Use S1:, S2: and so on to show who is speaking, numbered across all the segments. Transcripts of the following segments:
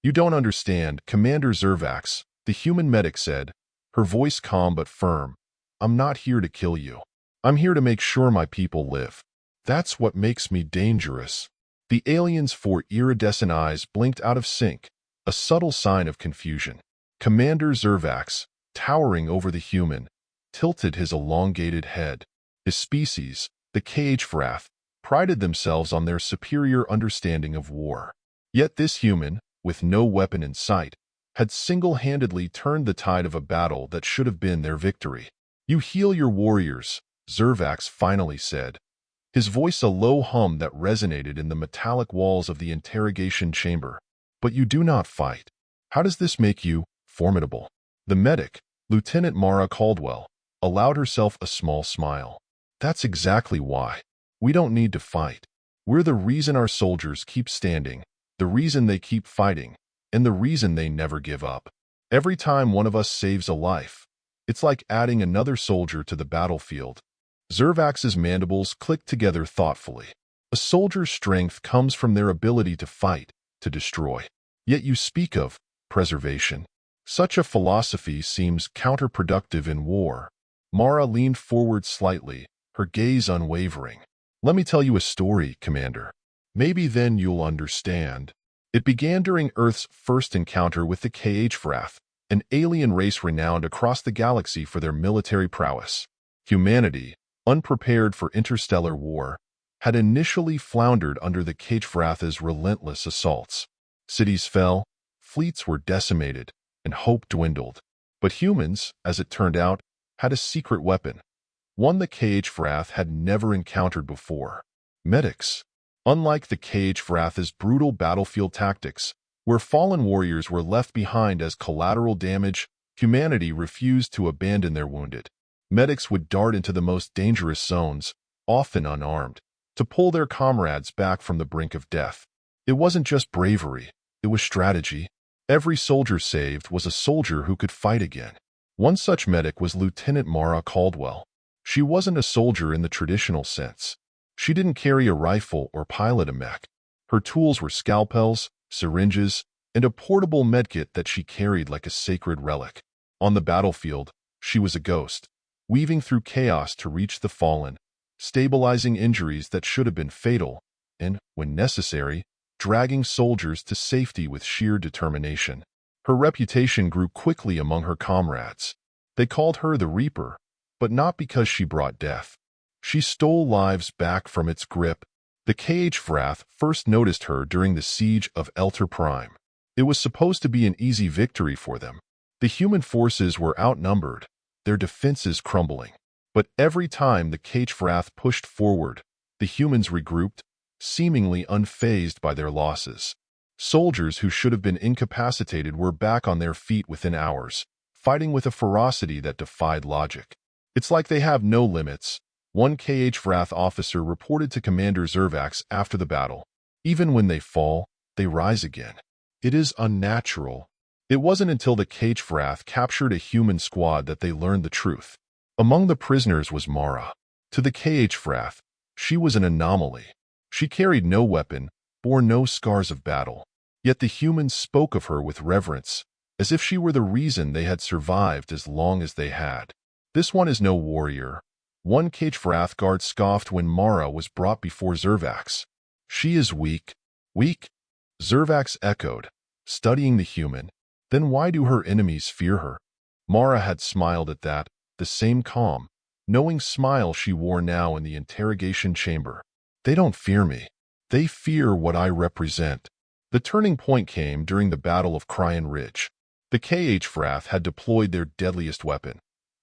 S1: "You don't understand, Commander Zervax," the human medic said, her voice calm but firm. "I'm not here to kill you. I'm here to make sure my people live. That's what makes me dangerous." The alien's four iridescent eyes blinked out of sync, a subtle sign of confusion. Commander Zervax, towering over the human, tilted his elongated head. His species, the Kh'vrath, prided themselves on their superior understanding of war. Yet this human, with no weapon in sight, had single-handedly turned the tide of a battle that should have been their victory. "You heal your warriors," Zervax finally said, his voice a low hum that resonated in the metallic walls of the interrogation chamber. "But you do not fight. How does this make you formidable?" The medic, Lieutenant Mara Caldwell, allowed herself a small smile. "That's exactly why. We don't need to fight. We're the reason our soldiers keep standing, the reason they keep fighting, and the reason they never give up. Every time one of us saves a life, it's like adding another soldier to the battlefield." Zervax's mandibles clicked together thoughtfully. "A soldier's strength comes from their ability to fight, to destroy. Yet you speak of preservation. Such a philosophy seems counterproductive in war." Mara leaned forward slightly, her gaze unwavering. "Let me tell you a story, Commander. Maybe then you'll understand. It began during Earth's first encounter with the Kh'vrath, an alien race renowned across the galaxy for their military prowess. Humanity, unprepared for interstellar war, had initially floundered under the Kh'vrath's relentless assaults. Cities fell, fleets were decimated, and hope dwindled. But humans, as it turned out, had a secret weapon, one the Kh'vrath had never encountered before: medics. Unlike the Kh'vrath's brutal battlefield tactics, where fallen warriors were left behind as collateral damage, humanity refused to abandon their wounded. Medics would dart into the most dangerous zones, often unarmed, to pull their comrades back from the brink of death. It wasn't just bravery, it was strategy. Every soldier saved was a soldier who could fight again. One such medic was Lieutenant Mara Caldwell. She wasn't a soldier in the traditional sense. She didn't carry a rifle or pilot a mech. Her tools were scalpels, syringes, and a portable medkit that she carried like a sacred relic. On the battlefield, she was a ghost, weaving through chaos to reach the fallen, stabilizing injuries that should have been fatal, and, when necessary, dragging soldiers to safety with sheer determination. Her reputation grew quickly among her comrades. They called her the Reaper, but not because she brought death. She stole lives back from its grip. The Kh'vrath first noticed her during the siege of Elter Prime. It was supposed to be an easy victory for them. The human forces were outnumbered, their defenses crumbling. But every time the Kh'vrath pushed forward, the humans regrouped, seemingly unfazed by their losses. Soldiers who should have been incapacitated were back on their feet within hours, fighting with a ferocity that defied logic. "It's like they have no limits," one Kh'vrath officer reported to Commander Zervax after the battle. "Even when they fall, they rise again. It is unnatural." It wasn't until the Kh'vrath captured a human squad that they learned the truth. Among the prisoners was Mara. To the Kh'vrath, she was an anomaly. She carried no weapon, bore no scars of battle. Yet the humans spoke of her with reverence, as if she were the reason they had survived as long as they had. "This one is no warrior," one Kh'vrath guard scoffed when Mara was brought before Zervax. "She is weak." "Weak?" Zervax echoed, studying the human. "Then why do her enemies fear her?" Mara had smiled at that, the same calm, knowing smile she wore now in the interrogation chamber. "They don't fear me. They fear what I represent." The turning point came during the Battle of Cryan Ridge. The Kh'vrath had deployed their deadliest weapon,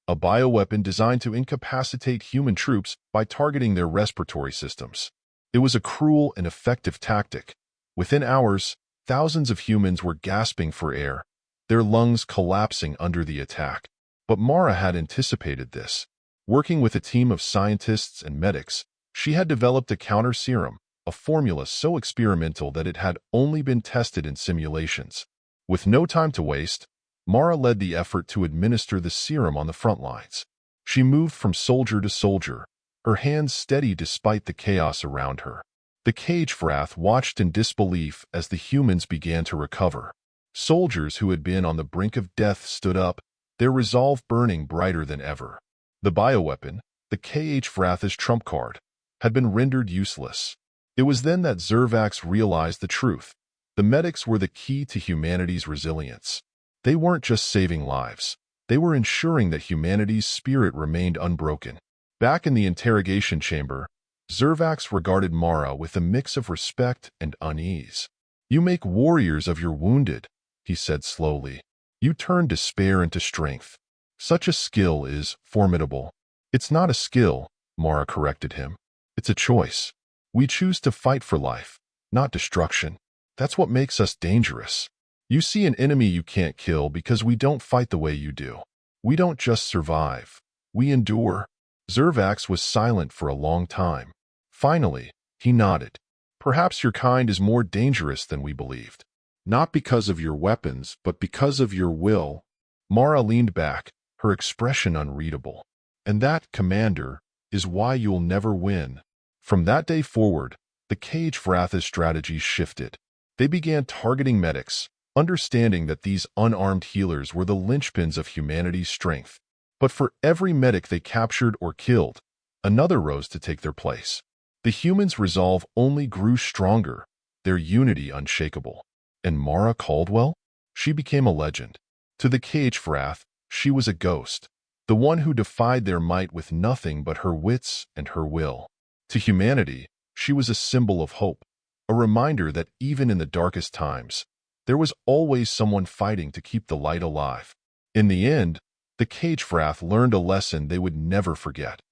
S1: a bioweapon designed to incapacitate human troops by targeting their respiratory systems. It was a cruel and effective tactic. Within hours, thousands of humans were gasping for air, their lungs collapsing under the attack. But Mara had anticipated this. Working with a team of scientists and medics, she had developed a counter serum, a formula so experimental that it had only been tested in simulations. With no time to waste, Mara led the effort to administer the serum on the front lines. She moved from soldier to soldier, her hands steady despite the chaos around her. The Kh'vrath watched in disbelief as the humans began to recover. Soldiers who had been on the brink of death stood up, their resolve burning brighter than ever. The bioweapon, the Kh'vrath's trump card, had been rendered useless. It was then that Zervax realized the truth. The medics were the key to humanity's resilience. They weren't just saving lives. They were ensuring that humanity's spirit remained unbroken. Back in the interrogation chamber, Zervax regarded Mara with a mix of respect and unease. "You make warriors of your wounded," he said slowly. "You turn despair into strength. Such a skill is formidable." "It's not a skill," Mara corrected him. "It's a choice. We choose to fight for life, not destruction. That's what makes us dangerous. You see an enemy you can't kill because we don't fight the way you do. We don't just survive. We endure." Zervax was silent for a long time. Finally, he nodded. "Perhaps your kind is more dangerous than we believed. Not because of your weapons, but because of your will." Mara leaned back, her expression unreadable. "And that, Commander, is why you'll never win." From that day forward, the Kh'vrath's strategies shifted. They began targeting medics, understanding that these unarmed healers were the linchpins of humanity's strength. But for every medic they captured or killed, another rose to take their place. The humans' resolve only grew stronger, their unity unshakable. And Mara Caldwell? She became a legend. To the Kh'vrath, she was a ghost, the one who defied their might with nothing but her wits and her will. To humanity, she was a symbol of hope, a reminder that even in the darkest times, there was always someone fighting to keep the light alive. In the end, the Kh'vrath learned a lesson they would never forget.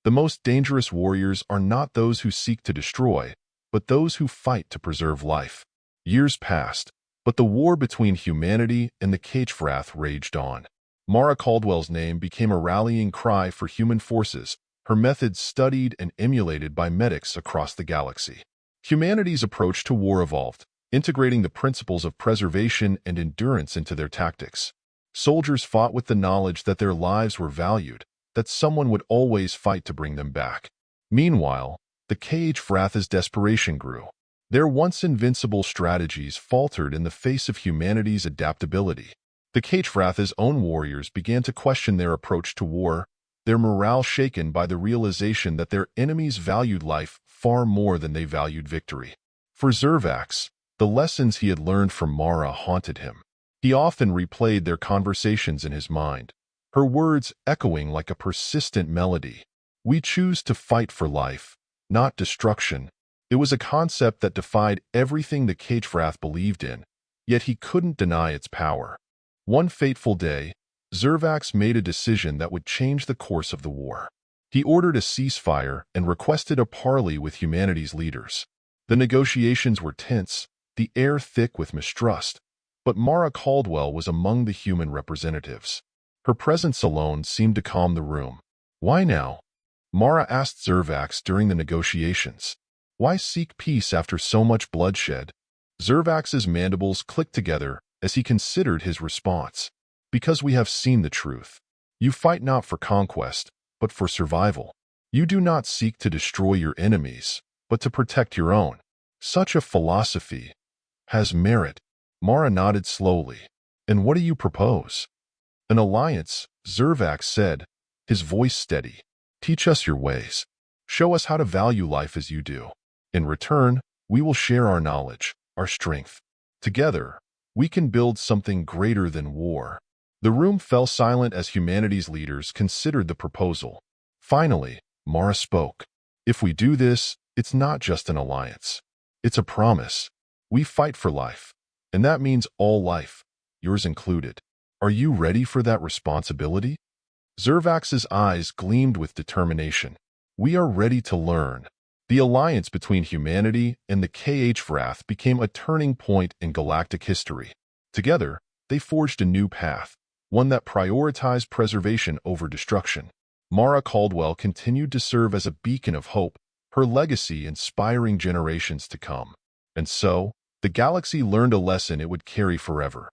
S1: The most dangerous warriors are not those who seek to destroy, but those who fight to preserve life. Years passed, but the war between humanity and the Kh'vrath raged on. Mara Caldwell's name became a rallying cry for human forces, her methods studied and emulated by medics across the galaxy. Humanity's approach to war evolved, integrating the principles of preservation and endurance into their tactics. Soldiers fought with the knowledge that their lives were valued, that someone would always fight to bring them back. Meanwhile, the Kh'vrath's desperation grew. Their once invincible strategies faltered in the face of humanity's adaptability. The Kh'vrath's own warriors began to question their approach to war, their morale shaken by the realization that their enemies valued life far more than they valued victory. For Zervax, the lessons he had learned from Mara haunted him. He often replayed their conversations in his mind, her words echoing like a persistent melody. "We choose to fight for life, not destruction." It was a concept that defied everything the Kh'vrath believed in, yet he couldn't deny its power. One fateful day, Zervax made a decision that would change the course of the war. He ordered a ceasefire and requested a parley with humanity's leaders. The negotiations were tense, the air thick with mistrust, but Mara Caldwell was among the human representatives. Her presence alone seemed to calm the room. "Why now?" Mara asked Zervax during the negotiations. "Why seek peace after so much bloodshed?" Zervax's mandibles clicked together as he considered his response. "Because we have seen the truth. You fight not for conquest, but for survival. You do not seek to destroy your enemies, but to protect your own. Such a philosophy has merit." Mara nodded slowly. "And what do you propose?" "An alliance," Zervax said, his voice steady. "Teach us your ways. Show us how to value life as you do. In return, we will share our knowledge, our strength. Together, we can build something greater than war." The room fell silent as humanity's leaders considered the proposal. Finally, Mara spoke. "If we do this, it's not just an alliance. It's a promise. We fight for life, and that means all life, yours included. Are you ready for that responsibility?" Zervax's eyes gleamed with determination. "We are ready to learn." The alliance between humanity and the Kh'vrath became a turning point in galactic history. Together, they forged a new path, one that prioritized preservation over destruction. Mara Caldwell continued to serve as a beacon of hope, her legacy inspiring generations to come. And so, the galaxy learned a lesson it would carry forever.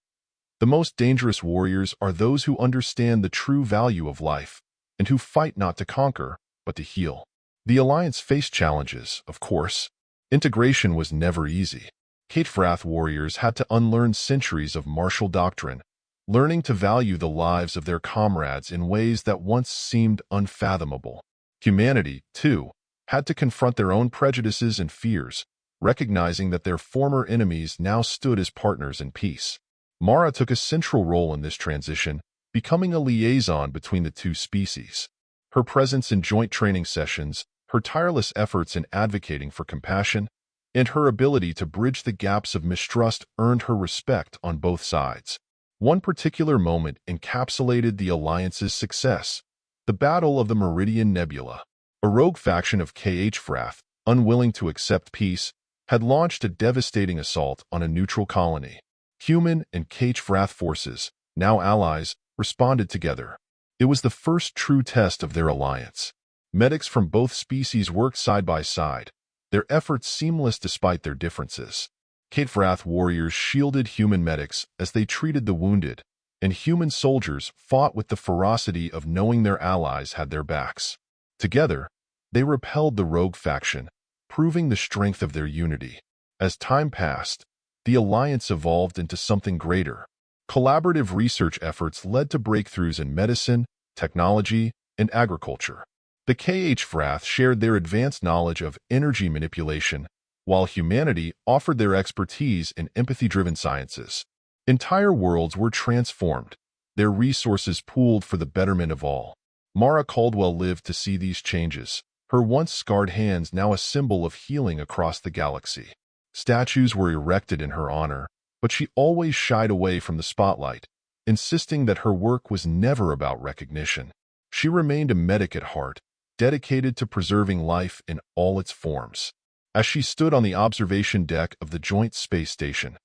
S1: The most dangerous warriors are those who understand the true value of life, and who fight not to conquer, but to heal. The Alliance faced challenges, of course. Integration was never easy. Kh'vrath warriors had to unlearn centuries of martial doctrine, learning to value the lives of their comrades in ways that once seemed unfathomable. Humanity, too, had to confront their own prejudices and fears, recognizing that their former enemies now stood as partners in peace. Mara took a central role in this transition, becoming a liaison between the two species. Her presence in joint training sessions, her tireless efforts in advocating for compassion, and her ability to bridge the gaps of mistrust earned her respect on both sides. One particular moment encapsulated the Alliance's success: the Battle of the Meridian Nebula. A rogue faction of Kh'vrath, unwilling to accept peace, had launched a devastating assault on a neutral colony. Human and Kh'vrath forces, now allies, responded together. It was the first true test of their alliance. Medics from both species worked side by side, their efforts seamless despite their differences. Kh'vrath warriors shielded human medics as they treated the wounded, and human soldiers fought with the ferocity of knowing their allies had their backs. Together, they repelled the rogue faction, proving the strength of their unity. As time passed, the alliance evolved into something greater. Collaborative research efforts led to breakthroughs in medicine, technology, and agriculture. The Kh'vrath shared their advanced knowledge of energy manipulation, while humanity offered their expertise in empathy-driven sciences. Entire worlds were transformed, their resources pooled for the betterment of all. Mara Caldwell lived to see these changes, her once scarred hands now a symbol of healing across the galaxy. Statues were erected in her honor, but she always shied away from the spotlight, insisting that her work was never about recognition. She remained a medic at heart, dedicated to preserving life in all its forms. As she stood on the observation deck of the Joint Space Station,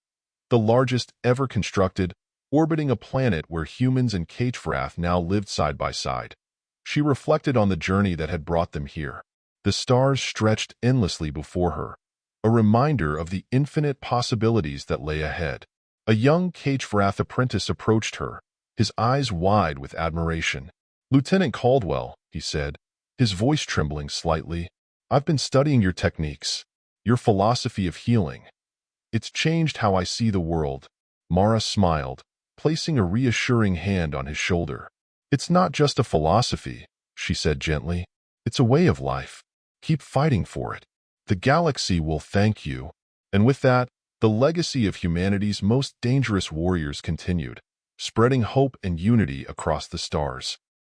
S1: the largest ever constructed, orbiting a planet where humans and Kh'vrath now lived side by side, she reflected on the journey that had brought them here. The stars stretched endlessly before her, a reminder of the infinite possibilities that lay ahead. A young Kh'vrath apprentice approached her, his eyes wide with admiration. "Lieutenant Caldwell," he said, his voice trembling slightly, "I've been studying your techniques, your philosophy of healing. It's changed how I see the world." Mara smiled, placing a reassuring hand on his shoulder. "It's not just a philosophy," she said gently. "It's a way of life. Keep fighting for it. The galaxy will thank you." And with that, the legacy of humanity's most dangerous warriors continued, spreading hope and unity across the stars.